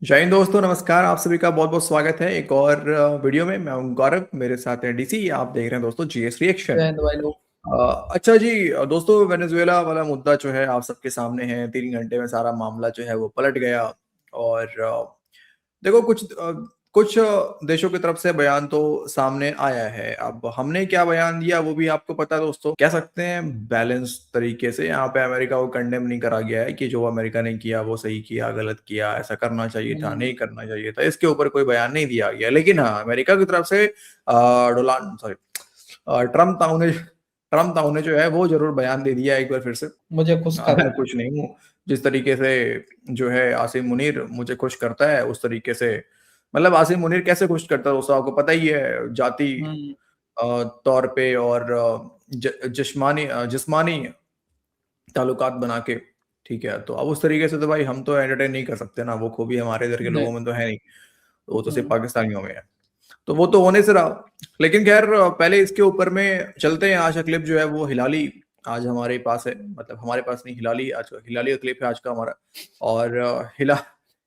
जय हिंद दोस्तों, नमस्कार। आप सभी का बहुत बहुत स्वागत है एक और वीडियो में। मैं हूं गौरव, मेरे साथ है डीसी। आप देख रहे हैं दोस्तों जीएस रिएक्शन। जय हिंद भाई लोग। अच्छा जी, दोस्तों वेनेजुएला वाला मुद्दा जो है आप सबके सामने है। 3 घंटे में सारा मामला जो है वो पलट गया। और देखो, कुछ देशों की तरफ से बयान तो सामने आया है। अब हमने क्या बयान दिया वो भी आपको पता है दोस्तों। कह सकते हैं बैलेंस तरीके से यहाँ पे अमेरिका को कंडेम नहीं करा गया है कि जो अमेरिका ने किया वो सही किया, गलत किया, ऐसा करना चाहिए था, हम्म। नहीं करना चाहिए था, इसके ऊपर कोई बयान नहीं दिया गया। लेकिन हाँ, अमेरिका की तरफ से डोनाल्ड सॉरी ट्रम्प ताऊ ने जो है वो जरूर बयान दे दिया एक बार फिर से। मुझे खुश कर मैं रहा है। खुश नहीं हूँ जिस तरीके से जो है आसिम मुनीर मुझे खुश करता है उस तरीके से। मतलब आसिम मुनीर कैसे खुश करता है दोस्तों, आपको पता ही है। जाति हम्म। तौर पे और जिस्मानी ताल्लुकात बना के, ठीक है। तो अब उस तरीके से तो भाई हम तो एंटरटेन नहीं कर सकते ना, वो खूबी हमारे इधर के नहीं। लोगों में तो है नहीं। वो तो सिर्फ हम्म। पाकिस्तानियों में है। तो वो तो होने से रहा। लेकिन खैर, पहले इसके ऊपर में चलते हैं। आज का क्लिप जो है वो हिलाली आज हमारे पास है। मतलब हमारे पास नहीं, हिलाली आज का, हिलाली का क्लिप है आज का हमारा। और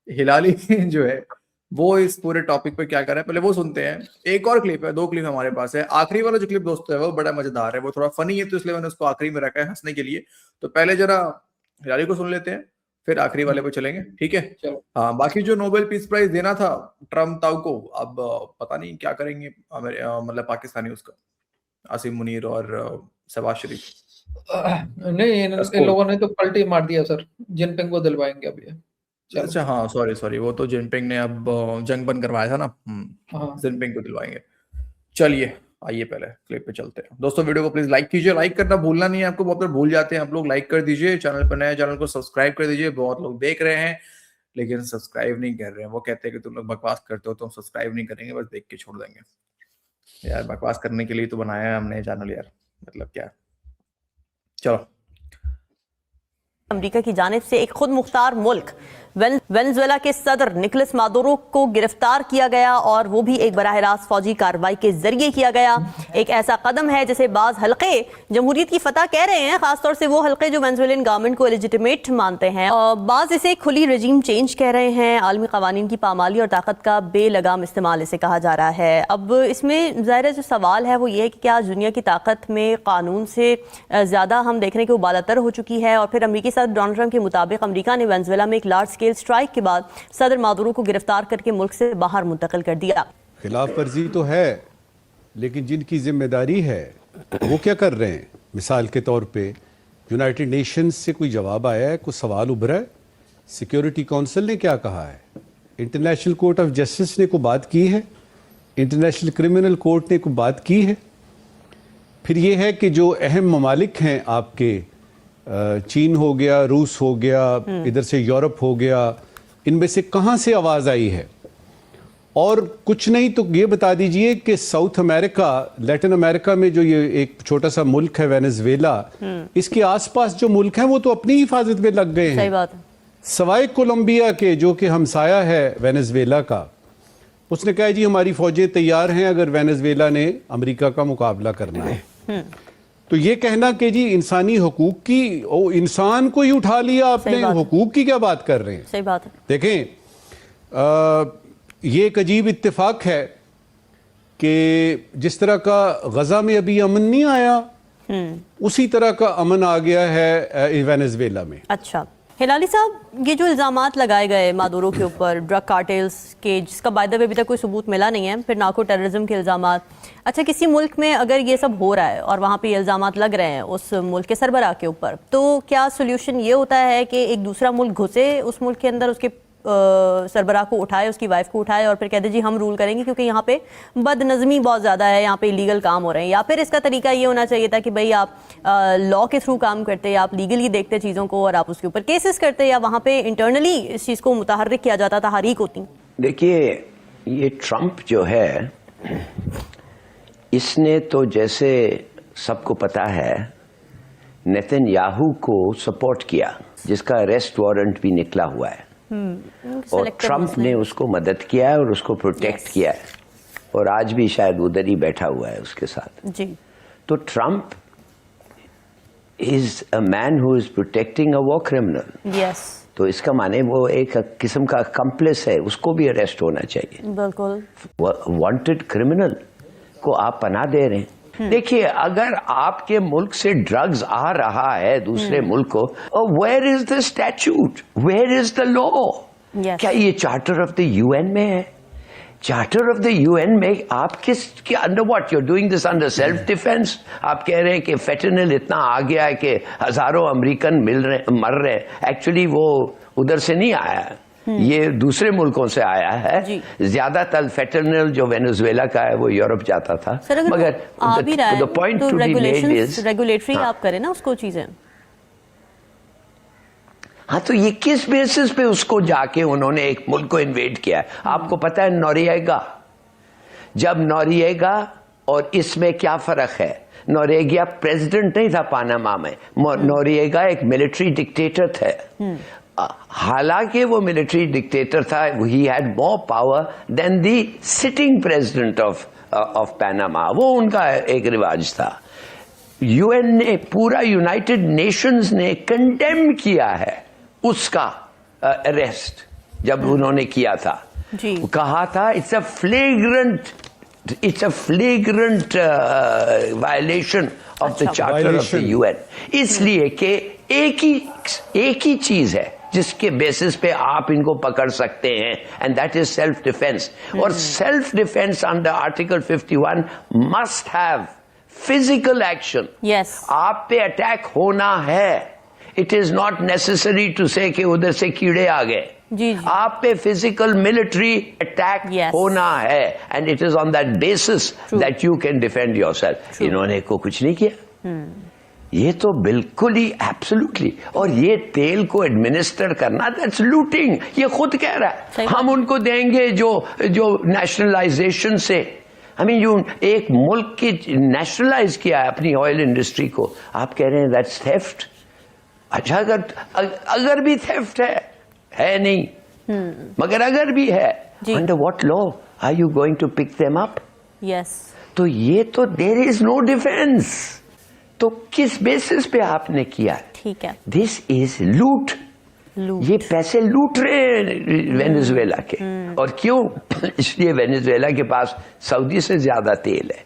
हिलाली जो है वो इस पूरे टॉपिक पे क्या कर रहा है पहले वो सुनते हैं। एक और क्लिप है, 2 क्लिप हमारे पास है। आखिरी वाला जो क्लिप दोस्तों है वो बड़ा मजेदार है, वो थोड़ा फनी है तो इसलिए मैंने उसको आखिरी में रखा है हंसने के लिए। तो पहले जरा हिलाली को सुन लेते हैं, फिर आखिरी वाले हम्म। पे चलेंगे, ठीक है। चलो। हाँ, बाकी जो नोबेल पीस प्राइज देना था ट्रम्प ताऊ को, अब पता नहीं क्या करेंगे मतलब पाकिस्तानी उसका, आसिम मुनीर और शहबाज शरीफ। नहीं, इन कसको। लोगों ने तो पलटी मार दिया सर। जिनपिंग को दिलवाएंगे अब ये। चलो। अच्छा हाँ, सॉरी सॉरी, वो तो जिनपिंग ने अब जंग बंद करवाया था ना। हाँ। जिनपिंग को दिलवाएंगे। चलिए, आइए पहले क्लिप पे चलते हैं दोस्तों। वीडियो को प्लीज लाइक कीजिए, लाइक करना भूलना नहीं है आपको, बहुत बार भूल जाते हैं आप लोग। लाइक कर दीजिए, चैनल पर नए चैनल को सब्सक्राइब कर दीजिए। बहुत लोग देख रहे हैं लेकिन सब्सक्राइब नहीं कर रहे हैं। वो कहते हैं कि तुम लोग बकवास करते हो, तुम सब्सक्राइब नहीं करेंगे, बस देख के छोड़ देंगे। यार बकवास करने के लिए तो बनाया है हमने चैनल यार, मतलब क्या। चलो। अमेरिका की जानिब से एक खुद मुख्तार मुल्क वेनेजुएला के सदर निकोलस मादुरो को गिरफ्तार किया गया और वो भी एक बराह रास्त फौजी कार्रवाई के जरिए किया गया। एक ऐसा कदम है जिसे बाज हल्के जमहूरियत की फतह कह रहे हैं, खासतौर से वो हल्के जो वेनेजुएलियन गवर्नमेंट को इलेजिटिमेट मानते हैं। और बाज इसे खुली रजीम चेंज कह रहे हैं। आलमी कवानीन की पामाली और ताकत का बेलगाम इस्तेमाल इसे कहा जा रहा है। अब इसमें ज़ाहिर जो सवाल है वो ये है कि क्या दुनिया की ताकत में कानून से ज़्यादा हम देख रहे हैं कि वो बालातर हो चुकी है। और फिर अमेरिकी सदर डोनाल्ड ट्रंप के मुताबिक अमेरिका ने वेनेजुएला में एक लार्ज स्ट्राइक के बाद सदर मादुरो को गिरफ्तार करके मुल्क से बाहर मुंतकिल कर दिया। खिलाफ वर्जी तो है, लेकिन जिनकी जिम्मेदारी है वो क्या कर रहे हैं। मिसाल के तौर पे यूनाइटेड नेशंस से कोई जवाब आया है, कोई सवाल उभरा है। सिक्योरिटी काउंसिल ने क्या कहा है, इंटरनेशनल कोर्ट ऑफ जस्टिस ने कोई बात की है, इंटरनेशनल क्रिमिनल कोर्ट ने कोई बात की है। फिर ये है कि जो अहम ममालिक हैं आपके, चीन हो गया, रूस हो गया, इधर से यूरोप हो गया, इनमें से कहां से आवाज आई है। और कुछ नहीं तो ये बता दीजिए कि साउथ अमेरिका, लैटिन अमेरिका में जो ये एक छोटा सा मुल्क है वेनेजुएला, इसके आसपास जो मुल्क हैं वो तो अपनी हिफाजत में लग गए हैं। सही बात है। सवाए कोलंबिया के, जो कि हमसाया है वेनेजुएला का, उसने कहा जी हमारी फौजें तैयार हैं अगर वेनेजुएला ने अमेरिका का मुकाबला करना है। तो ये कहना कि जी इंसानी हकूक की, ओ इंसान को ही उठा लिया आपने, हकूक की क्या बात कर रहे हैं। सही बात है। देखें, ये एक अजीब इत्तेफाक है कि जिस तरह का गजा में अभी अमन नहीं आया, उसी तरह का अमन आ गया है वेनेजुएला में। अच्छा हिलाली साहब, ये जो इल्ज़ामात लगाए गए मादुरो के ऊपर ड्रग कार्टेल्स के, जिसका बाय द वे अभी तक कोई सबूत मिला नहीं है, फिर नार्को टेररिज्म के इल्ज़ामात। अच्छा, किसी मुल्क में अगर ये सब हो रहा है और वहाँ पे ये इल्ज़ामात लग रहे हैं उस मुल्क के सरबराह के ऊपर, तो क्या सोल्यूशन ये होता है कि एक दूसरा मुल्क घुसे उस मुल्क के अंदर, उसके सरबराह को उठाए, उसकी वाइफ को उठाए और फिर कहते जी हम रूल करेंगे क्योंकि यहाँ पे बदनज़मी बहुत ज़्यादा है, यहाँ पे इलीगल काम हो रहे हैं। या फिर इसका तरीका ये होना चाहिए था कि भाई आप लॉ के थ्रू काम करते, आप लीगली देखते चीज़ों को और आप उसके ऊपर केसेस करते, या वहाँ पे इंटरनली इस चीज़ को मुतहर्रिक किया जाता, तहरीक होती। देखिए, ये ट्रंप जो है, इसने तो जैसे सबको पता है नेतन्याहू को सपोर्ट किया, जिसका अरेस्ट वारंट भी निकला हुआ है। और ट्रंप ने उसको मदद किया है और उसको प्रोटेक्ट किया है, और आज भी शायद उधर ही बैठा हुआ है उसके साथ जी। तो Trump is a man who is protecting a war criminal. Yes. तो इसका माने वो एक किस्म का अकम्प्लिस है, उसको भी अरेस्ट होना चाहिए। बिल्कुल। वांटेड क्रिमिनल को आप पनाह दे रहे हैं। देखिए, अगर आपके मुल्क से ड्रग्स आ रहा है दूसरे मुल्क को, where is the statute, where is the law? क्या ये चार्टर ऑफ द यूएन में है? चार्टर ऑफ द यूएन में आप किसके under what you are doing this under self defence? आप कह रहे हैं कि फेंटेनिल इतना आ गया है कि हजारों अमेरिकन मर रहे हैं। एक्चुअली वो उधर से नहीं आया है, ये दूसरे मुल्कों से आया है। ज्यादातर फेंटेनिल जो वेनेजुएला का है वो यूरोप जाता था। मगर the point to be made is regulatory आप करें ना उसको चीजें। हाँ, तो ये किस बेसिस पे उसको जाके उन्होंने एक मुल्क को इन्वेड किया है? आपको पता है नोरिएगा, जब नोरिएगा और इसमें क्या फर्क है? नोरिएगा प्रेसिडेंट नहीं था पानामा में, नोरिएगा एक मिलिट्री डिक्टेटर थे। हालांकि वो मिलिट्री डिक्टेटर था, he had more power than the sitting president of Panama. वो उनका एक रिवाज था। यूएन ने, पूरा यूनाइटेड नेशंस ने कंडेम किया है उसका अरेस्ट जब उन्होंने किया था। कहा था it's a flagrant violation of the charter of the UN. इसलिए कि एक ही चीज है जिसके बेसिस पे आप इनको पकड़ सकते हैं, and that is self defence. और self defence under article 51 must have physical action. आप पे अटैक होना है। It is not necessary to say कि उधर से कीड़े आ गए। आप पे फिजिकल मिलिट्री अटैक होना है, and it is on that basis that you can defend yourself. इन्होंने को कुछ नहीं किया। ये तो बिल्कुल ही एब्सोल्युटली। और ये तेल को एडमिनिस्टर करना, दैट्स लूटिंग। ये खुद कह रहा है हम उनको देंगे जो नेशनलाइजेशन से, आई मीन यू एक मुल्क की नेशनलाइज किया है अपनी ऑयल इंडस्ट्री को, आप कह रहे हैं दैट्स थेफ्ट। अच्छा, अगर भी थेफ्ट है नहीं, मगर अगर भी है, under what law are you going to pick them up? तो ये तो देयर इज नो डिफेंस। तो किस बेसिस पे आपने किया? ठीक है, दिस इज लूट। ये पैसे लूट रहे हैं वेनेजुएला के। और क्यों? इसलिए वेनेजुएला के पास सऊदी से ज्यादा तेल है।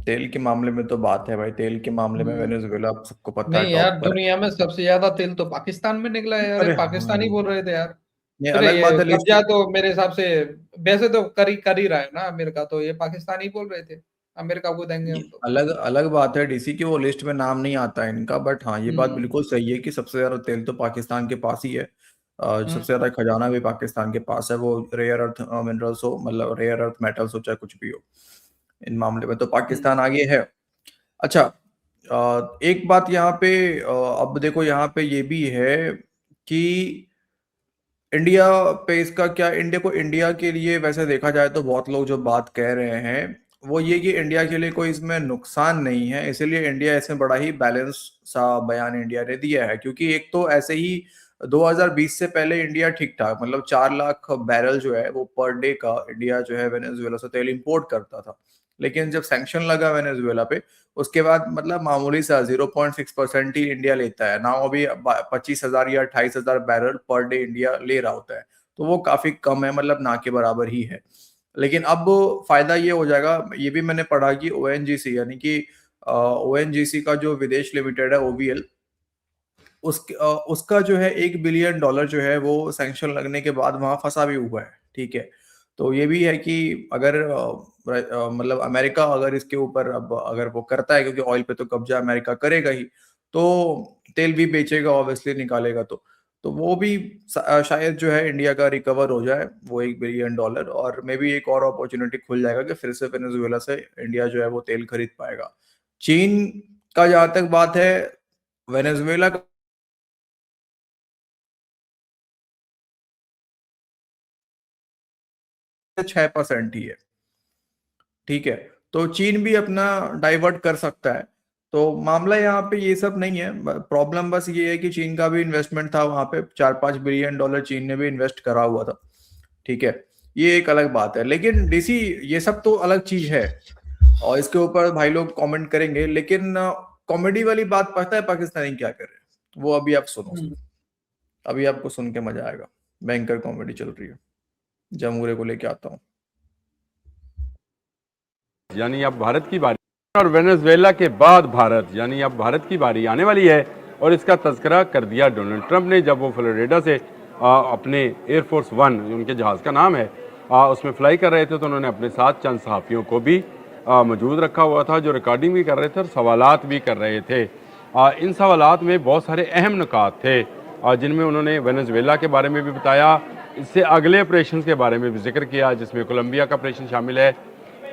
तेल के मामले में तो बात है भाई, तेल के मामले में वेनेजुएला सबको पता है। नहीं यार, दुनिया में सबसे ज्यादा तेल तो पाकिस्तान में निकला है। अरे पाकिस्तानी बोल रहे थे यार। ये अलग बात है। कब्जा तो मेरे हिसाब से वैसे तो कर ही रहा है ना अमेरिका, तो ये पाकिस्तानी बोल रहे थे अमेरिका को देंगे हम तो। अलग बात है डीसी की, वो लिस्ट में नाम नहीं आता है इनका। बट हाँ, ये बात बिल्कुल सही है कि सबसे ज्यादा तेल तो पाकिस्तान के पास ही है। सबसे ज्यादा खजाना भी पाकिस्तान के पास है। वो रेयर अर्थ मिनरल्स हो, मतलब रेयर अर्थ मेटल्स हो, चाहे कुछ भी हो, इन मामले में तो पाकिस्तान आगे है। अच्छा, एक बात यहाँ पे अब देखो, यहाँ पे ये भी है कि इंडिया पे इसका क्या, इंडिया के लिए वैसे देखा जाए तो बहुत लोग जो बात कह रहे हैं वो ये कि इंडिया के लिए कोई इसमें नुकसान नहीं है, इसीलिए इंडिया इसमें बड़ा ही बैलेंस सा बयान इंडिया ने दिया है। क्योंकि एक तो ऐसे ही 2020 से पहले इंडिया ठीक ठाक, मतलब 4 लाख बैरल जो है वो पर डे का इंडिया जो है वेनेजुएला से तेल इंपोर्ट करता था। लेकिन जब सैंक्शन लगा वेनेजुएला पे, उसके बाद मतलब मामूली सा 0.6% ही इंडिया लेता है ना। अभी 25,000 या 28,000 बैरल पर डे इंडिया ले रहा होता है, तो वो काफी कम है, मतलब ना के बराबर ही है। लेकिन अब फायदा ये हो जाएगा, ये भी मैंने पढ़ा कि ओएनजीसी यानी कि ओएनजीसी का जो विदेश लिमिटेड है OVL, उसका जो है $1 बिलियन जो है वो सैंक्शन लगने के बाद वहां फंसा भी हुआ है। ठीक है, तो ये भी है कि अगर मतलब अमेरिका अगर इसके ऊपर अब अगर वो करता है, क्योंकि ऑयल पे तो कब्जा अमेरिका करेगा ही, तो तेल भी बेचेगा ऑब्वियसली, निकालेगा तो वो भी शायद जो है इंडिया का रिकवर हो जाए वो $1 बिलियन, और मे बी एक और अपॉर्चुनिटी खुल जाएगा कि फिर से वेनेजुएला से इंडिया जो है वो तेल खरीद पाएगा। चीन का जहां तक बात है, वेनेजुएला का 6% ही है। ठीक है, तो चीन भी अपना डाइवर्ट कर सकता है। तो मामला यहाँ पे ये सब नहीं है। प्रॉब्लम बस ये है कि चीन का भी इन्वेस्टमेंट था वहां पे, $4-5 बिलियन चीन ने भी इन्वेस्ट करा हुआ था। ठीक है, ये एक अलग बात है। लेकिन डीसी ये सब तो अलग चीज है और इसके ऊपर भाई लोग कमेंट करेंगे, लेकिन कॉमेडी वाली बात पता है पाकिस्तानी क्या कर रहे हैं? वो अभी आप सुनो, हम्म। अभी आपको सुन के मजा आएगा। बैंकर कॉमेडी चल रही है, जमूरे को लेके आता हूँ। यानी अब भारत की बारी, और वेनेजुएला के बाद भारत, यानी अब भारत की बारी आने वाली है। और इसका तज़किरा कर दिया डोनाल्ड ट्रंप ने जब वो फ्लोरिडा से अपने एयरफोर्स वन, उनके जहाज़ का नाम है, उसमें फ्लाई कर रहे थे, तो उन्होंने अपने साथ चंद सहाफ़ियों को भी मौजूद रखा हुआ था, जो रिकॉर्डिंग भी कर रहे थे और सवालात भी कर रहे थे। इन सवालात में बहुत सारे अहम नुकात थे, जिनमें उन्होंने वेनेजुएला के बारे में भी बताया, इससे अगले ऑपरेशन के बारे में भी जिक्र किया, जिसमें कोलंबिया का ऑपरेशन शामिल है,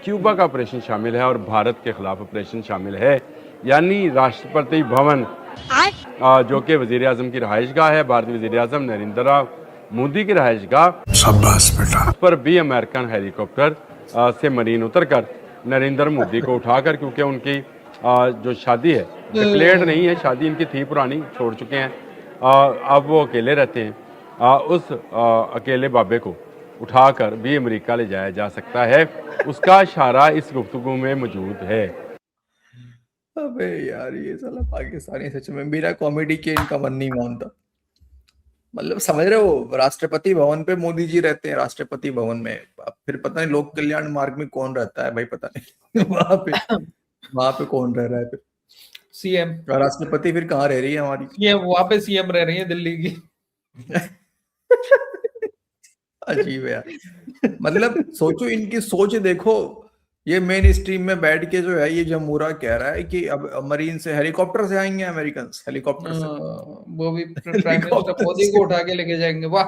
क्यूबा का ऑपरेशन शामिल है और भारत के खिलाफ ऑपरेशन शामिल है। यानी राष्ट्रपति भवन, जो कि वजीर आजम की रहायशगाह है, भारतीय वजीर आजम नरेंद्र मोदी की रहायशगाह, पर भी अमेरिकन हेलीकॉप्टर से मरीन उतरकर नरेंद्र मोदी को उठाकर, क्योंकि उनकी जो शादी है डिक्लेयर्ड नहीं है, शादी इनकी थी पुरानी, छोड़ चुके हैं, अब वो अकेले रहते हैं, उस अकेले बाबे को उठाकर भी अमेरिका ले जाया जा सकता है। उसका इशारा इस गुफ्तगू में मौजूद है। अबे यार ये साला पाकिस्तानी सच में बिना कॉमेडी के इनका मन नहीं मानता। मतलब समझ रहे हो, राष्ट्रपति भवन पे मोदी जी रहते हैं, राष्ट्रपति भवन में, अब फिर पता नहीं लोक कल्याण मार्ग में कौन रहता है भाई, पता नहीं वहां पे कौन रह रहा है फिर, सीएम। राष्ट्रपति फिर कहाँ रह रही है हमारी? सीएम वहां पे सीएम रह रही है दिल्ली की। अजीब है यार। मतलब सोचो, इनकी सोच देखो, ये मेन स्ट्रीम में बैठ के जो है ये जमूरा कह रहा है कि अब मरीन से, हेलीकॉप्टर से आएंगे अमेरिकन, हेलीकॉप्टर से, वो भी प्राइम मिनिस्टर मोदी को उठा के लेके जाएंगे। वाह,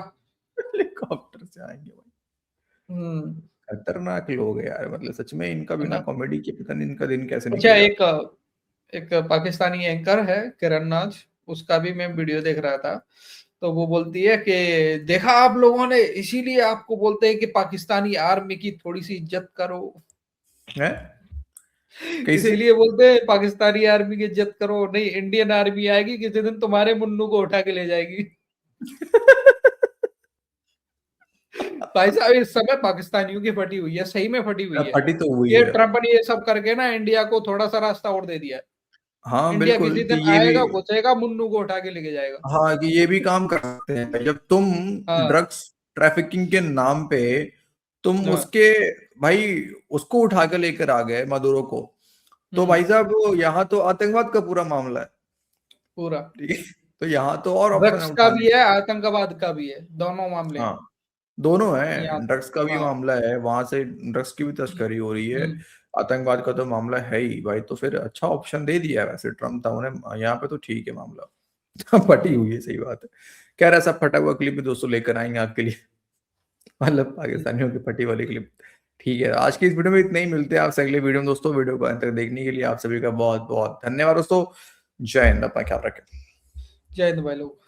हेलीकॉप्टर से आएंगे भाई। खतरनाक लोग है यार, मतलब सच में इनका बिना कॉमेडी के पता नहीं इनका दिन कैसे अच्छा, निकलेगा। एक पाकिस्तानी एंकर है किरण नाज, उसका भी मैं वीडियो देख रहा था, तो वो बोलती है कि देखा आप लोगों ने, इसीलिए आपको बोलते हैं कि पाकिस्तानी आर्मी की थोड़ी सी इज्जत करो। है कैसे? इसीलिए बोलते हैं पाकिस्तानी आर्मी की इज्जत करो, नहीं इंडियन आर्मी आएगी किसी दिन तुम्हारे मुन्नू को उठा के ले जाएगी। भाई साहब इस समय पाकिस्तानियों की फटी हुई है, सही में फटी हुई है। फटी तो हुई ये है। ट्रंप ने ये सब करके ना इंडिया को थोड़ा सा रास्ता और दे दिया है। हाँ इंडिया बिल्कुल, किसी कि दिन ये आएगा, भी, घुसेगा, मुन्नू को उठा के लेके जाएगा। हाँ कि ये भी काम कर सकते हैं, जब तुम हाँ। ड्रग्स ट्रैफिकिंग के नाम पे तुम हाँ। उसके भाई उसको उठा के लेकर आ गए मदुरो को, तो भाई साहब यहाँ तो आतंकवाद का पूरा मामला है पूरा, ठीक है, तो यहाँ तो और ऑप्शन ड्रग्स है का उठाने भी है, आतंकवाद का भी है, दोनों मामले हैं। हाँ दोनों यहाँ है, ड्रग्स का भी हाँ। मामला है, वहां से ड्रग्स की भी तस्करी हो रही है, आतंकवाद का तो मामला है ही भाई। तो फिर अच्छा ऑप्शन दे दिया है वैसे ट्रम्प था उन्हें यहाँ पे, तो ठीक है मामला। फटी हुई है, सही बात है। कह रहा सब फटा हुआ क्लिप भी दोस्तों लेकर आएंगे आपके लिए, मतलब पाकिस्तानियों की फटी वाली क्लिप। ठीक है, आज की इस वीडियो में इतना ही, मिलते हैं आपसे अगले वीडियो में दोस्तों। वीडियो को अंत तक देखने के लिए आप सभी का बहुत बहुत धन्यवाद दोस्तों। जय हिंद, अपना ख्याल रखें। जय हिंद भाई लोग।